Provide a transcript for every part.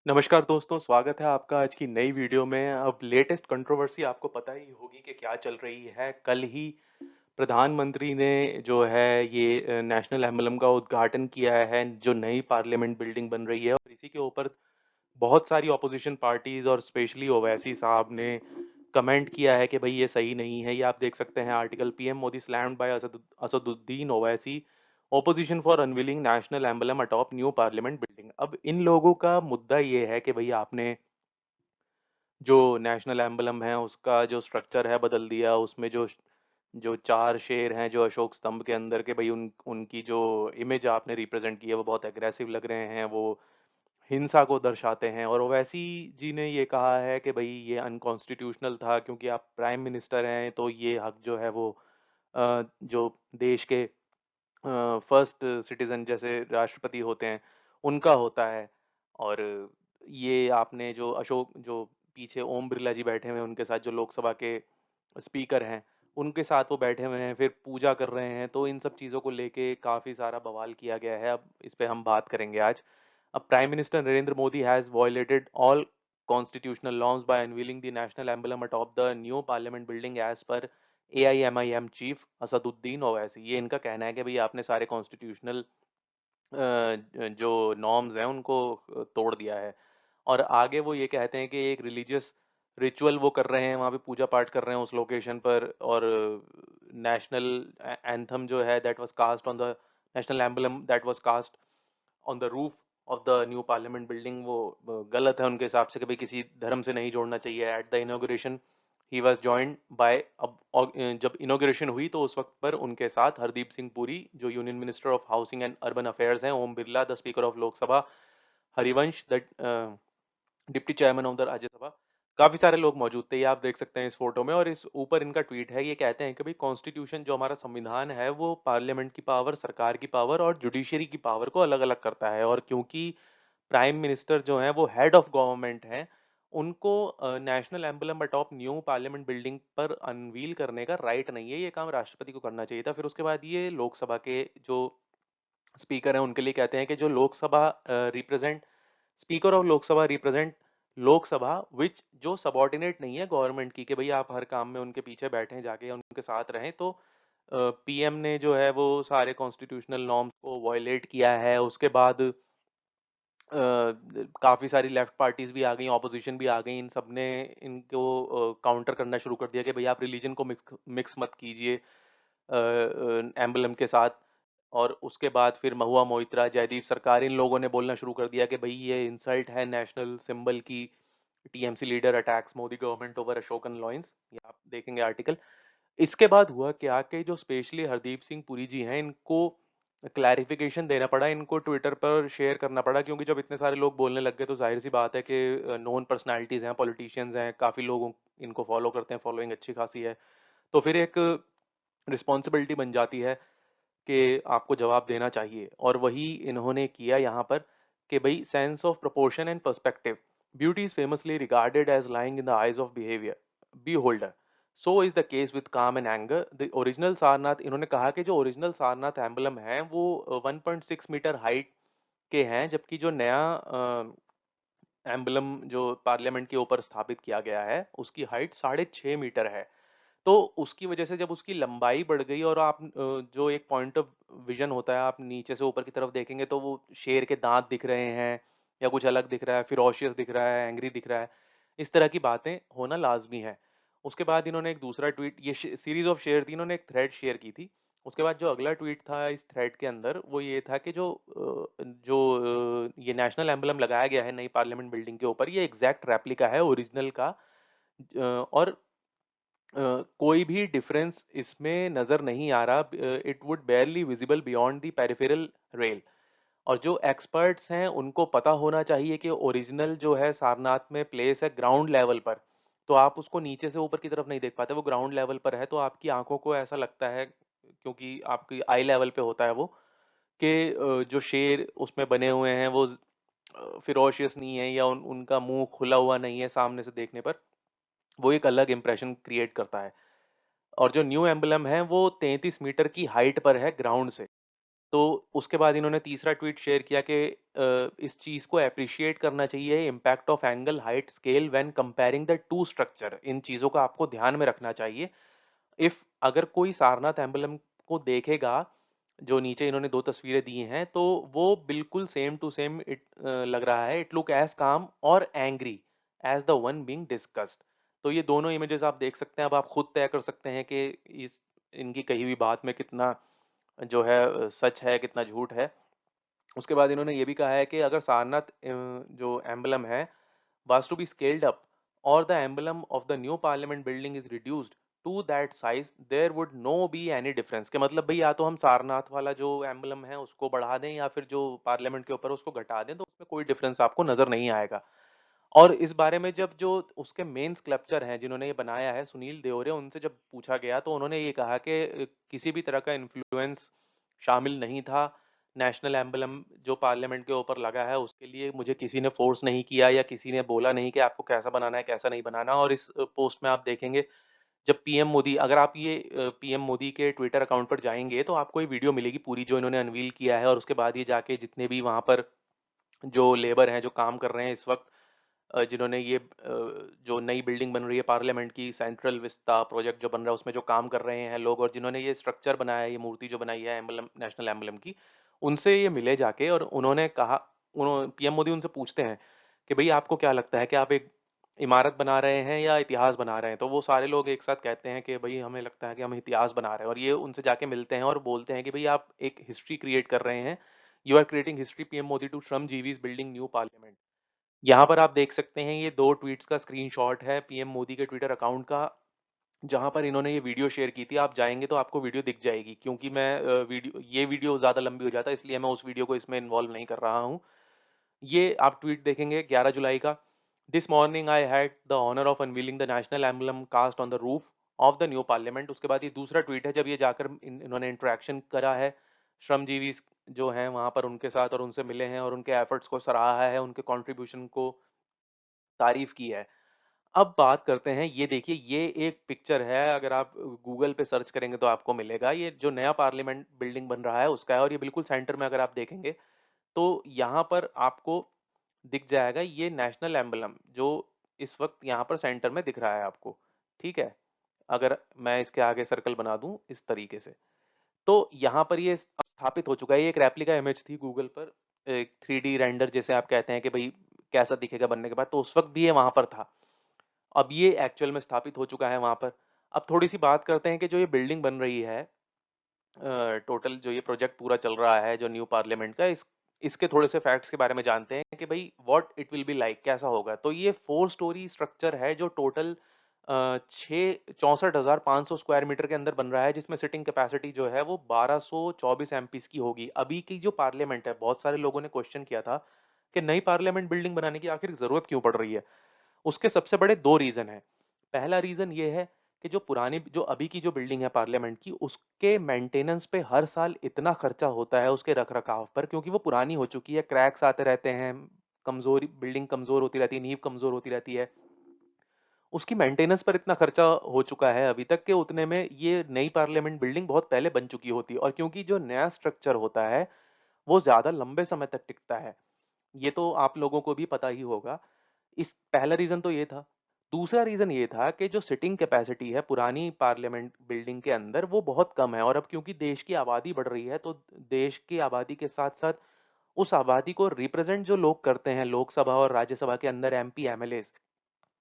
नमस्कार दोस्तों, स्वागत है आपका आज की नई वीडियो में। अब लेटेस्ट कंट्रोवर्सी आपको पता ही होगी कि क्या चल रही है। कल ही प्रधानमंत्री ने जो है ये नेशनल एम्बलम का उद्घाटन किया है, जो नई पार्लियामेंट बिल्डिंग बन रही है और इसी के ऊपर बहुत सारी ऑपोजिशन पार्टीज़ और स्पेशली ओवैसी साहब ने कमेंट किया है कि भई ये सही नहीं है। ये आप देख सकते हैं article PM Modi slammed by Asaduddin Owaisi, opposition for unveiling national emblem atop new parliament building. अब इन लोगों का मुद्दा ये है कि भई आपने जो नेशनल एम्बलम है उसका जो स्ट्रक्चर है बदल दिया, उसमें जो जो 4 शेर हैं जो अशोक स्तंभ के अंदर के भई उनकी जो इमेज आपने रिप्रेज़ेंट की है वो बहुत एग्रेसिव लग रहे हैं, वो हिंसा को दर्शाते हैं। और ओवैसी जी ने ये कहा है कि भई ये अनकॉन्स्टिट्यूशनल था क्योंकि आप प्राइम मिनिस्टर हैं, तो ये हक जो है वो जो देश के फर्स्ट सिटीज़न जैसे राष्ट्रपति होते हैं, उनका होता है। और ये आपने जो अशोक जो पीछे ओम बिरला जी बैठे हुए हैं, उनके साथ जो लोकसभा के स्पीकर हैं, उनके साथ वो बैठे हुए हैं, फिर पूजा कर रहे हैं, तो इन सब चीज़ों को लेके काफ़ी सारा बवाल किया गया है। अब इस पे हम बात करेंगे आज। अब prime minister Narendra Modi has violated all constitutional norms by unveiling the national emblem atop the new parliament building as per AIMIM chief Asaduddin Owaisi. ये इनका कहना है कि भई आपने सारे कॉन्स्टिट्यूशनल जो नॉर्म्स हैं उनको तोड़ दिया है। और आगे वो ये कहते हैं कि एक रिलीजियस रिचुअल वो कर रहे हैं, वहाँ पे पूजा पाठ कर रहे हैं उस लोकेशन पर। और नेशनल एंथम जो है that was cast on the national emblem that was cast on the roof of the new parliament building, वो गलत है उनके हिसाब से कि भाई किसी धर्म से नहीं जोड़ना चाहिए। At the inauguration he was joined by, अब जब इनॉग्रेशन हुई तो उस वक्त पर उनके साथ हरदीप सिंह पुरी जो union minister of housing and urban affairs हैं, Om Birla the speaker of Lok Sabha, Harivansh the deputy chairman of the Rajya Sabha, काफी सारे लोग मौजूद थे। ये आप देख सकते हैं इस फोटो में। और इस ऊपर इनका ट्वीट है, ये कहते हैं कि भाई कॉन्स्टिट्यूशन जो हमारा संविधान है वो पार्लियामेंट की पावर, सरकार की पावर और जुडिशरी की पावर को अलग अलग करता है। और क्योंकि प्राइम मिनिस्टर जो हैं वो हेड ऑफ गवर्नमेंट हैं, उनको national emblem atop new parliament building पर अनवील करने का राइट नहीं है। ये काम राष्ट्रपति को करना चाहिए था। फिर उसके बाद ये लोकसभा के जो स्पीकर हैं उनके लिए कहते हैं कि जो Lok Sabha represent speaker of Lok Sabha represent Lok Sabha which जो सबॉर्डिनेट नहीं है गवर्नमेंट की, कि भाई आप हर काम में उनके पीछे बैठे जाके या उनके साथ रहें। तो पीएम ने जो है वो सारे कॉन्स्टिट्यूशनल नॉर्म्स को वायलेट किया है। उसके बाद काफ़ी सारी लेफ्ट पार्टीज़ भी आ गई, ऑपोज़िशन भी आ गई, इन सब ने इनको काउंटर करना शुरू कर दिया कि भई आप रिलीजन को मिक्स मिक्स मत कीजिए एम्बलम के साथ। और उसके बाद फिर महुआ मोइत्रा, जयदीप सरकार, इन लोगों ने बोलना शुरू कर दिया कि भई ये इंसल्ट है नेशनल सिंबल की। TMC leader attacks Modi government over Ashokan lion's, ये आप देखेंगे आर्टिकल। इसके बाद हुआ क्या कि जो स्पेशली हरदीप सिंह पुरी जी हैं, इनको क्लैरिफिकेशन देना पड़ा, इनको ट्विटर पर शेयर करना पड़ा, क्योंकि जब इतने सारे लोग बोलने लग गए तो जाहिर सी बात है कि नोन पर्सनालिटीज़ हैं, पॉलिटिशियंस हैं, काफ़ी लोग इनको फॉलो करते हैं, फॉलोइंग अच्छी खासी है। तो फिर एक रिस्पॉन्सिबिलिटी बन जाती है कि आपको जवाब देना चाहिए। और वही इन्होंने किया यहाँ पर कि भाई sense of proportion and perspective, beauty is famously regarded as lying in the eyes of behaviour be holder, so is the case with calm and anger the original Sarnath. इन्होंने कहा कि जो ओरिजिनल सारनाथ एम्बलम है वो 1.6 मीटर हाइट के हैं, जबकि जो नया एम्बलम जो पार्लियामेंट के ऊपर स्थापित किया गया है उसकी हाइट 6.5 मीटर है। तो उसकी वजह से जब उसकी लंबाई बढ़ गई और आप जो एक पॉइंट ऑफ विजन होता है, आप नीचे से ऊपर की तरफ देखेंगे तो वो शेर के दांत दिख रहे हैं या कुछ अलग दिख रहा है, फिरोशियस दिख रहा है, एंग्री दिख रहा है, इस तरह की बातें होना लाजमी है। उसके बाद इन्होंने एक दूसरा ट्वीट, ये सीरीज ऑफ शेयर थी, इन्होंने एक थ्रेड शेयर की थी। उसके बाद जो अगला ट्वीट था इस थ्रेड के अंदर वो ये था कि ये नेशनल एम्बलम लगाया गया है नई पार्लियामेंट बिल्डिंग के ऊपर, ये एग्जैक्ट रेप्लिका है ओरिजिनल का। और कोई भी डिफरेंस इसमें नज़र नहीं आ रहा। It would बेयरली visible beyond the peripheral rail. और जो एक्सपर्ट्स हैं उनको पता होना चाहिए कि ओरिजिनल जो है सारनाथ में प्लेस है ग्राउंड लेवल पर, तो आप उसको नीचे से ऊपर की तरफ नहीं देख पाते, वो ग्राउंड लेवल पर है, तो आपकी आंखों को ऐसा लगता है क्योंकि आपकी आई लेवल पे होता है वो, कि जो शेर उसमें बने हुए हैं वो फिरोशियस नहीं है या उनका मुंह खुला हुआ नहीं है सामने से देखने पर, वो एक अलग इंप्रेशन क्रिएट करता है। और जो न्यू एम्बलम है वो 33 मीटर की हाइट पर है ग्राउंड से। तो उसके बाद इन्होंने तीसरा ट्वीट शेयर किया कि इस चीज़ को एप्रिशिएट करना चाहिए, impact of angle, height, scale when comparing the two structure. इन चीज़ों का आपको ध्यान में रखना चाहिए। इफ अगर कोई सारनाथ एम्बलम को देखेगा, जो नीचे इन्होंने 2 तस्वीरें दी हैं, तो वो बिल्कुल सेम टू सेम लग रहा है। इट लुक एज़ काम और angry as the one being discussed. तो ये दोनों इमेजेस आप देख सकते हैं। अब आप खुद तय कर सकते हैं कि इस इनकी कही हुई बात में कितना जो है सच है, कितना झूठ है। उसके बाद इन्होंने ये भी कहा है कि अगर सारनाथ जो एम्बलम है was to be scaled up or the emblem of the new parliament building is reduced to that size, there would no be any difference। के मतलब भाई या तो हम सारनाथ वाला जो एम्बलम है उसको बढ़ा दें या फिर जो पार्लियामेंट के ऊपर है, उसको घटा दें, तो उसमें कोई डिफरेंस आपको नजर नहीं आएगा। और इस बारे में जब जो उसके मेन स्कल्पचर हैं जिन्होंने ये बनाया है, सुनील देओरे, उनसे जब पूछा गया तो उन्होंने ये कहा कि किसी भी तरह का इन्फ्लुएंस शामिल नहीं था। नेशनल एम्बलम जो पार्लियामेंट के ऊपर लगा है उसके लिए मुझे किसी ने फोर्स नहीं किया या किसी ने बोला नहीं कि आपको कैसा बनाना है कैसा नहीं बनाना। और इस पोस्ट में आप देखेंगे, जब पीएम मोदी, अगर आप ये पीएम मोदी के ट्विटर अकाउंट पर जाएंगे तो आपको ये वीडियो मिलेगी पूरी जो इन्होंने अनवील किया है। और उसके बाद ये जाके जितने भी वहां पर जो लेबर हैं जो काम कर रहे हैं इस वक्त, जिन्होंने ये जो नई बिल्डिंग बन रही है पार्लियामेंट की, सेंट्रल विस्ता प्रोजेक्ट जो बन रहा है उसमें जो काम कर रहे हैं लोग, और जिन्होंने ये स्ट्रक्चर बनाया है, ये मूर्ति जो बनाई है एम्बलम, नेशनल एम्बलम की, उनसे ये मिले जाके। और उन्होंने कहा, उन्होंने पीएम मोदी उनसे पूछते हैं कि भाई आपको क्या लगता है कि आप एक इमारत बना रहे हैं या इतिहास बना रहे हैं? तो वो सारे लोग एक साथ कहते हैं कि भाई हमें लगता है कि हम इतिहास बना रहे हैं। और ये उनसे जाके मिलते हैं और बोलते हैं कि भाई आप एक हिस्ट्री क्रिएट कर रहे हैं, you are creating history PM Modi to श्रम जीवीज बिल्डिंग न्यू पार्लियामेंट। यहाँ पर आप देख सकते हैं ये 2 ट्वीट्स का स्क्रीनशॉट है पीएम मोदी के ट्विटर अकाउंट का, जहाँ पर इन्होंने ये वीडियो शेयर की थी। आप जाएँगे तो आपको वीडियो दिख जाएगी, क्योंकि मैं ये वीडियो ज़्यादा लंबी हो जाता है इसलिए मैं उस वीडियो को इसमें इन्वॉल्व नहीं कर रहा हूँ। ये आप ट्वीट देखेंगे 11 जुलाई का। This morning I had the honour of unveiling the national emblem cast on the roof of the new parliament. उसके बाद ये दूसरा ट्वीट है जब ये जाकर इन्होंने इंटरेक्शन करा है श्रमजीवी जो हैं वहाँ पर उनके साथ, और उनसे मिले हैं और उनके एफर्ट्स को सराहा है, उनके कंट्रीब्यूशन को तारीफ की है। अब बात करते हैं, ये देखिए ये एक पिक्चर है, अगर आप गूगल पे सर्च करेंगे तो आपको मिलेगा। ये जो नया पार्लियामेंट बिल्डिंग बन रहा है उसका है, और ये बिल्कुल सेंटर में अगर आप देखेंगे तो यहाँ पर आपको दिख जाएगा ये नेशनल एम्बलम जो इस वक्त यहाँ पर सेंटर में दिख रहा है आपको। ठीक है, अगर मैं इसके आगे सर्कल बना दूं इस तरीके से, तो यहाँ पर ये अब स्थापित हो चुका है। ये एक रेप्लिका इमेज थी गूगल पर, एक 3D रेंडर जैसे आप कहते हैं कि भाई कैसा दिखेगा बनने के बाद, तो उस वक्त भी ये वहां पर था। अब ये एक्चुअल में स्थापित हो चुका है वहां पर। अब थोड़ी सी बात करते हैं कि जो ये बिल्डिंग बन रही है, टोटल जो ये प्रोजेक्ट पूरा चल रहा है जो न्यू पार्लियामेंट का, इस इसके थोड़े से फैक्ट्स के बारे में जानते हैं कि भाई what it will be like, कैसा होगा। तो ये 4 स्टोरी स्ट्रक्चर है जो टोटल 64,500 स्क्वायर मीटर के अंदर बन रहा है, जिसमें सिटिंग कैपेसिटी जो है वो 1224 एमपीस की होगी। अभी की जो पार्लियामेंट है, बहुत सारे लोगों ने क्वेश्चन किया था कि नई पार्लियामेंट बिल्डिंग बनाने की आखिर जरूरत क्यों पड़ रही है। उसके सबसे बड़े 2 रीज़न हैं। पहला रीज़न ये है कि जो अभी की जो बिल्डिंग है पार्लियामेंट की, उसके मेंटेनेंस पे हर साल इतना खर्चा होता है उसके रख-रखाव पर, क्योंकि वो पुरानी हो चुकी है, क्रैक्स आते रहते हैं, कमज़ोरी बिल्डिंग कमज़ोर होती रहती है, नींव कमज़ोर होती रहती है। उसकी मेंटेनेंस पर इतना खर्चा हो चुका है अभी तक, के उतने में ये नई पार्लियामेंट बिल्डिंग बहुत पहले बन चुकी होती। और क्योंकि जो नया स्ट्रक्चर होता है, वो ज़्यादा लंबे समय तक टिकता है। ये तो आप लोगों को भी पता ही होगा। इस पहला रीजन तो ये था। दूसरा रीजन ये था कि जो सिटिंग कैपेसिटी है पुरानी पार्लियामेंट बिल्डिंग के अंदर, वो बहुत कम है। और अब क्योंकि देश की आबादी बढ़ रही है, तो देश की आबादी के साथ साथ उस आबादी को रिप्रेजेंट जो लोग करते हैं लोकसभा और राज्यसभा के अंदर, एमपी एमएलए,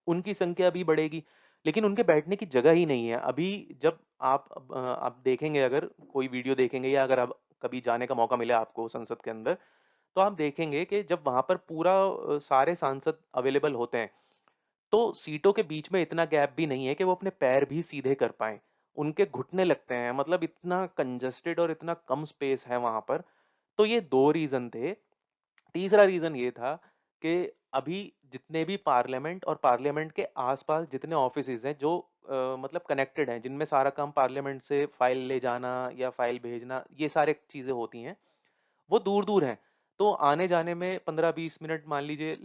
उनकी संख्या भी बढ़ेगी, लेकिन उनके बैठने की जगह ही नहीं है। अभी जब आप देखेंगे, अगर कोई वीडियो देखेंगे या अगर आप कभी जाने का मौका मिले आपको संसद के अंदर, तो आप देखेंगे कि जब वहां पर पूरा सारे सांसद अवेलेबल होते हैं, तो सीटों के बीच में इतना गैप भी नहीं है कि वो अपने पैर भी सीधे कर पाएं। उनके घुटने लगते हैं, मतलब इतना कंजस्टेड और इतना कम स्पेस है वहां पर। तो ये 2 रीजन थे। तीसरा रीजन ये था कि अभी जितने भी पार्लियामेंट और पार्लियामेंट के आसपास जितने ऑफिसेज हैं जो मतलब कनेक्टेड हैं, जिनमें सारा काम पार्लियामेंट से फाइल ले जाना या फाइल भेजना, ये सारे चीजें होती हैं, वो दूर दूर हैं। तो आने जाने में 15-20 मिनट मान लीजिए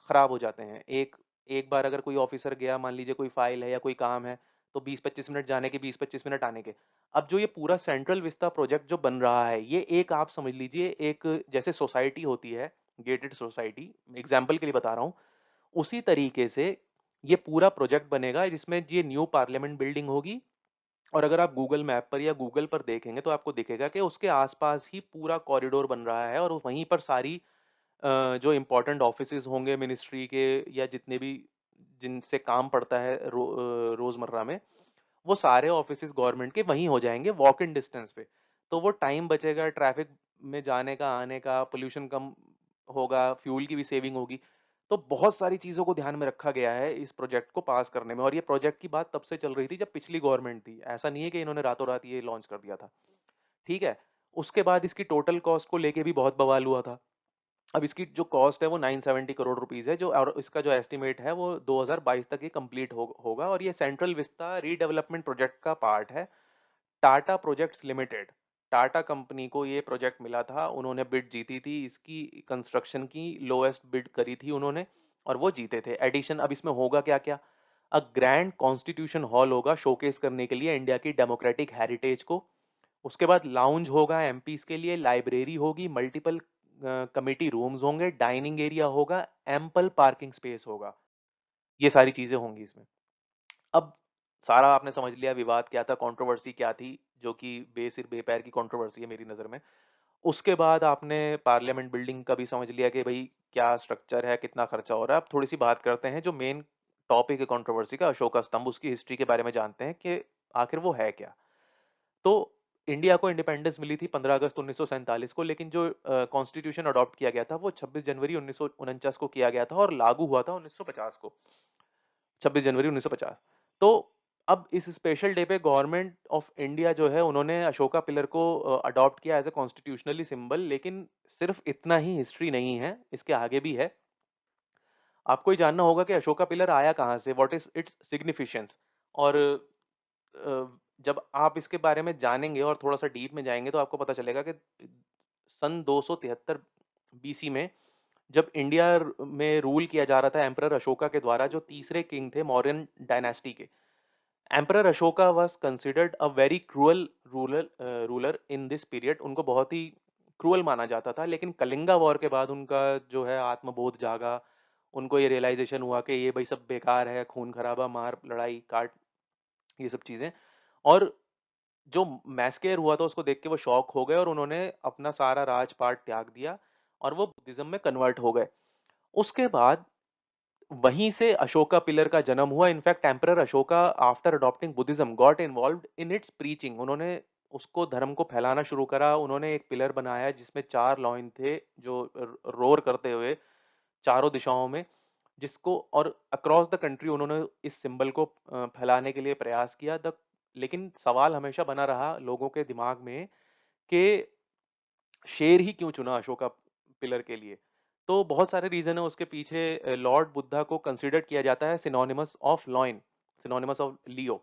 खराब हो जाते हैं। एक एक बार अगर कोई ऑफिसर गया, मान लीजिए कोई फाइल है या कोई काम है, तो 20-25 मिनट जाने के, 20-25 मिनट आने के। अब जो ये पूरा सेंट्रल विस्ता प्रोजेक्ट जो बन रहा है, ये एक आप समझ लीजिए एक जैसे सोसाइटी होती है, गेटेड सोसाइटी, एग्जाम्पल के लिए बता रहा हूँ, उसी तरीके से ये पूरा प्रोजेक्ट बनेगा जिसमें ये न्यू पार्लियामेंट बिल्डिंग होगी। और अगर आप गूगल मैप पर या गूगल पर देखेंगे तो आपको दिखेगा कि उसके आसपास ही पूरा कॉरिडोर बन रहा है, और वहीं पर सारी जो इम्पोर्टेंट ऑफिसेज होंगे मिनिस्ट्री के या जितने भी जिनसे काम पड़ता है रोजमर्रा में, वो सारे ऑफिसेज गवर्नमेंट के वहीं हो जाएंगे वॉक इन डिस्टेंस पे। तो वो टाइम बचेगा ट्रैफिक में जाने का, आने का, पोल्यूशन कम होगा, फ्यूल की भी सेविंग होगी। तो बहुत सारी चीजों को ध्यान में रखा गया है इस प्रोजेक्ट को पास करने में, और ये प्रोजेक्ट की बात तब से चल रही थी जब पिछली गवर्नमेंट थी, ऐसा नहीं है कि इन्होंने रातों रात ये लॉन्च कर दिया था। ठीक है। उसके बाद इसकी टोटल कॉस्ट को लेके भी बहुत बवाल हुआ था। अब इसकी जो कॉस्ट है वो 970 करोड़ रुपीस है, जो और इसका जो एस्टिमेट है वो 2022 तक ये कंप्लीट होगा, और ये सेंट्रल विस्ता रीडेवलपमेंट प्रोजेक्ट का पार्ट है। Tata projects limited, Tata company को ये प्रोजेक्ट मिला था, उन्होंने बिड जीती थी, इसकी कंस्ट्रक्शन की लोएस्ट बिड करी थी उन्होंने, और वो जीते थे। एडिशन अब इसमें होगा क्या क्या, अ ग्रैंड कॉन्स्टिट्यूशन हॉल होगा शोकेस करने के लिए इंडिया की डेमोक्रेटिक हेरिटेज को। उसके बाद लाउंज होगा एमपीज के लिए, लाइब्रेरी होगी, मल्टीपल कमिटी रूम्स होंगे, डाइनिंग एरिया होगा, एम्पल पार्किंग स्पेस होगा। ये सारी चीजें होंगी इसमें। अब सारा आपने समझ लिया विवाद क्या था, कंट्रोवर्सी क्या थी, जो कि बेसिर बेपैर की कंट्रोवर्सी है मेरी नज़र में। उसके बाद आपने पार्लियामेंट बिल्डिंग का भी समझ लिया कि भाई क्या स्ट्रक्चर है, कितना खर्चा हो रहा है। अब थोड़ी सी बात करते हैं जो मेन टॉपिक है कंट्रोवर्सी का, अशोका स्तंभ, उसकी हिस्ट्री के बारे में जानते हैं कि आखिर वो है क्या। तो इंडिया को इंडिपेंडेंस मिली थी 15 अगस्त 1947 को, लेकिन जो कॉन्स्टिट्यूशन अडॉप्ट किया गया था वो 26 जनवरी 1949 को किया गया था, और लागू हुआ था 1950 को, 26 जनवरी 1950। तो अब इस स्पेशल डे पे गवर्नमेंट ऑफ इंडिया जो है उन्होंने अशोका पिलर को अडॉप्ट किया एज ए कॉन्स्टिट्यूशनली सिंबल। लेकिन सिर्फ इतना ही हिस्ट्री नहीं है, इसके आगे भी है। आपको ये जानना होगा कि अशोका पिलर आया कहाँ से, व्हाट इज इट्स सिग्निफिकेंस। और जब आप इसके बारे में जानेंगे और थोड़ा सा डीप में जाएंगे तो आपको पता चलेगा कि सन 273 बीसी में जब इंडिया में रूल किया जा रहा था एम्परर अशोका के द्वारा, जो तीसरे किंग थे मौर्यन डायनेस्टी के, emperor Ashoka was considered a very cruel ruler in this period. उनको बहुत ही क्रूअल माना जाता था, लेकिन कलिंगा वॉर के बाद उनका जो है आत्मबोध जागा, उनको ये रियलाइजेशन हुआ कि ये भाई सब बेकार है, खून खराबा, मार, लड़ाई काट, ये सब चीजें। और जो मैस्केर हुआ था उसको देख के वो शॉक हो गए, और उन्होंने अपना सारा राजपाट त्याग दिया और वो बुद्धिज्म में कन्वर्ट हो गए। उसके बाद वहीं से अशोका पिलर का जन्म हुआ। In fact emperor Ashoka after adopting Buddhism got involved in its preaching. उन्होंने उसको धर्म को फैलाना शुरू करा। उन्होंने एक पिलर बनाया जिसमें 4 लॉइन थे जो रोर करते हुए चारों दिशाओं में, जिसको और अक्रॉस द कंट्री उन्होंने इस सिंबल को फैलाने के लिए प्रयास किया। द लेकिन सवाल हमेशा बना रहा लोगों के दिमाग में कि शेर ही क्यों चुना अशोका पिलर के लिए। तो बहुत सारे रीजन है उसके पीछे। लॉर्ड बुद्धा को कंसिडर किया जाता है synonymous of lion, synonymous of Leo.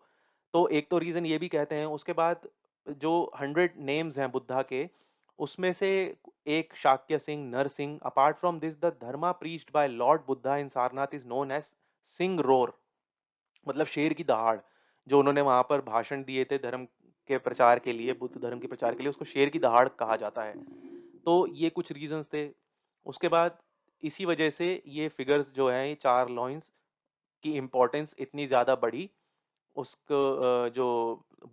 तो एक तो रीजन ये भी कहते हैं। उसके बाद जो 100 नेम्स हैं बुद्धा के, उसमें से एक शाक्य सिंह, नर सिंह, apart from this the dharma preached by lord Buddha in Sarnath is known as singh roar, मतलब शेर की दहाड़। जो उन्होंने वहां पर भाषण दिए थे धर्म के प्रचार के लिए, बुद्ध धर्म के प्रचार के लिए, उसको शेर की दहाड़ कहा जाता है। तो ये कुछ रीजंस थे। उसके बाद इसी वजह से ये फिगर्स जो हैं, ये 4 लॉइंस की इंपॉर्टेंस इतनी ज्यादा बढ़ी उसको जो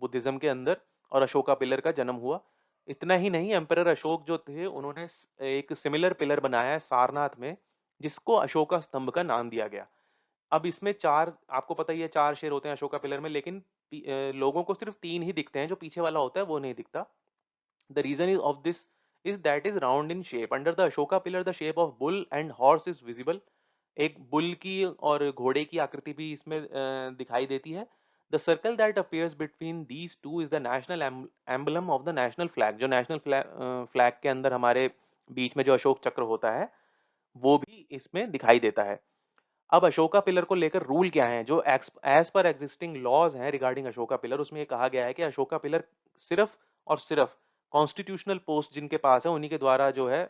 बुद्धिज्म के अंदर, और अशोका पिलर का जन्म हुआ। इतना ही नहीं, एम्परर अशोक जो थे उन्होंने एक सिमिलर पिलर बनाया है सारनाथ में, जिसको अशोका स्तंभ का नाम दिया गया। अब इसमें 4, आपको पता ही है 4 शेर होते हैं अशोका पिलर में, लेकिन लोगों को सिर्फ 3 ही दिखते हैं, जो पीछे वाला होता है वो नहीं दिखता। The reason is of this is that is round in shape. Under the Ashoka pillar, the shape of bull and horse is visible. एक बुल की और घोड़े की आकृति भी इसमें दिखाई देती है। The circle that appears between these two is the national emblem of the national flag. जो national flag के अंदर हमारे बीच में जो अशोक चक्र होता है, वो भी इसमें दिखाई देता है। अब अशोका पिलर को लेकर रूल क्या है, जो एज पर एग्जिस्टिंग लॉज हैं रिगार्डिंग अशोका पिलर, उसमें ये कहा गया है कि अशोका पिलर सिर्फ और सिर्फ कॉन्स्टिट्यूशनल पोस्ट जिनके पास है उन्हीं के द्वारा जो है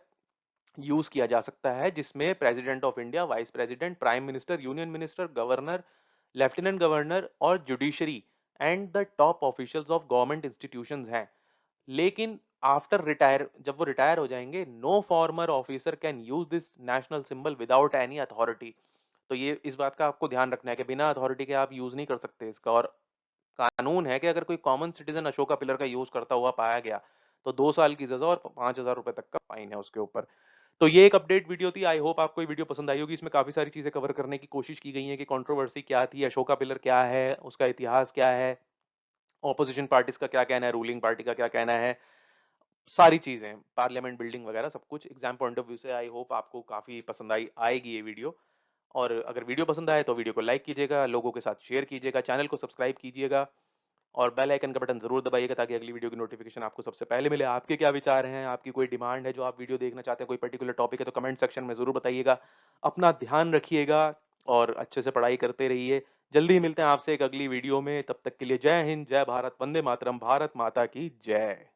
यूज किया जा सकता है, जिसमें president of India, vice president, prime minister, union minister, governor, lieutenant governor और judiciary and the top officials of government institutions हैं। लेकिन आफ्टर रिटायर, जब वो रिटायर हो जाएंगे, no former officer can use this national symbol without any authority. तो ये इस बात का आपको ध्यान रखना है कि बिना अथॉरिटी के आप यूज नहीं कर सकते इसका। और कानून है कि अगर कोई कॉमन सिटीजन अशोका पिलर का यूज करता हुआ पाया गया तो 2 साल की सजा और 5,000 रुपए तक का फाइन है उसके ऊपर। तो ये एक अपडेट वीडियो थी। आई होप आपको ये वीडियो पसंद आई होगी। इसमें काफी सारी चीजें कवर करने की कोशिश की गई है कि कंट्रोवर्सी क्या थी, अशोका पिलर क्या है, उसका इतिहास क्या है, ऑपोजिशन पार्टीज का क्या कहना है, रूलिंग पार्टी का क्या कहना है, सारी चीजें, पार्लियामेंट बिल्डिंग वगैरह सब कुछ एग्जाम पॉइंट ऑफ व्यू से। आई होप आपको काफी पसंद आई आएगी ये वीडियो। और अगर वीडियो पसंद आए तो वीडियो को लाइक कीजिएगा, लोगों के साथ शेयर कीजिएगा, चैनल को सब्सक्राइब कीजिएगा और बेल आइकन का बटन जरूर दबाइएगा ताकि अगली वीडियो की नोटिफिकेशन आपको सबसे पहले मिले। आपके क्या विचार हैं, आपकी कोई डिमांड है जो आप वीडियो देखना चाहते हैं, कोई पर्टिकुलर टॉपिक है तो कमेंट सेक्शन में जरूर बताइएगा। अपना ध्यान रखिएगा और अच्छे से पढ़ाई करते रहिए। जल्दी ही मिलते हैं आपसे एक अगली वीडियो में। तब तक के लिए जय हिंद, जय भारत, वंदे मातरम, भारत माता की जय।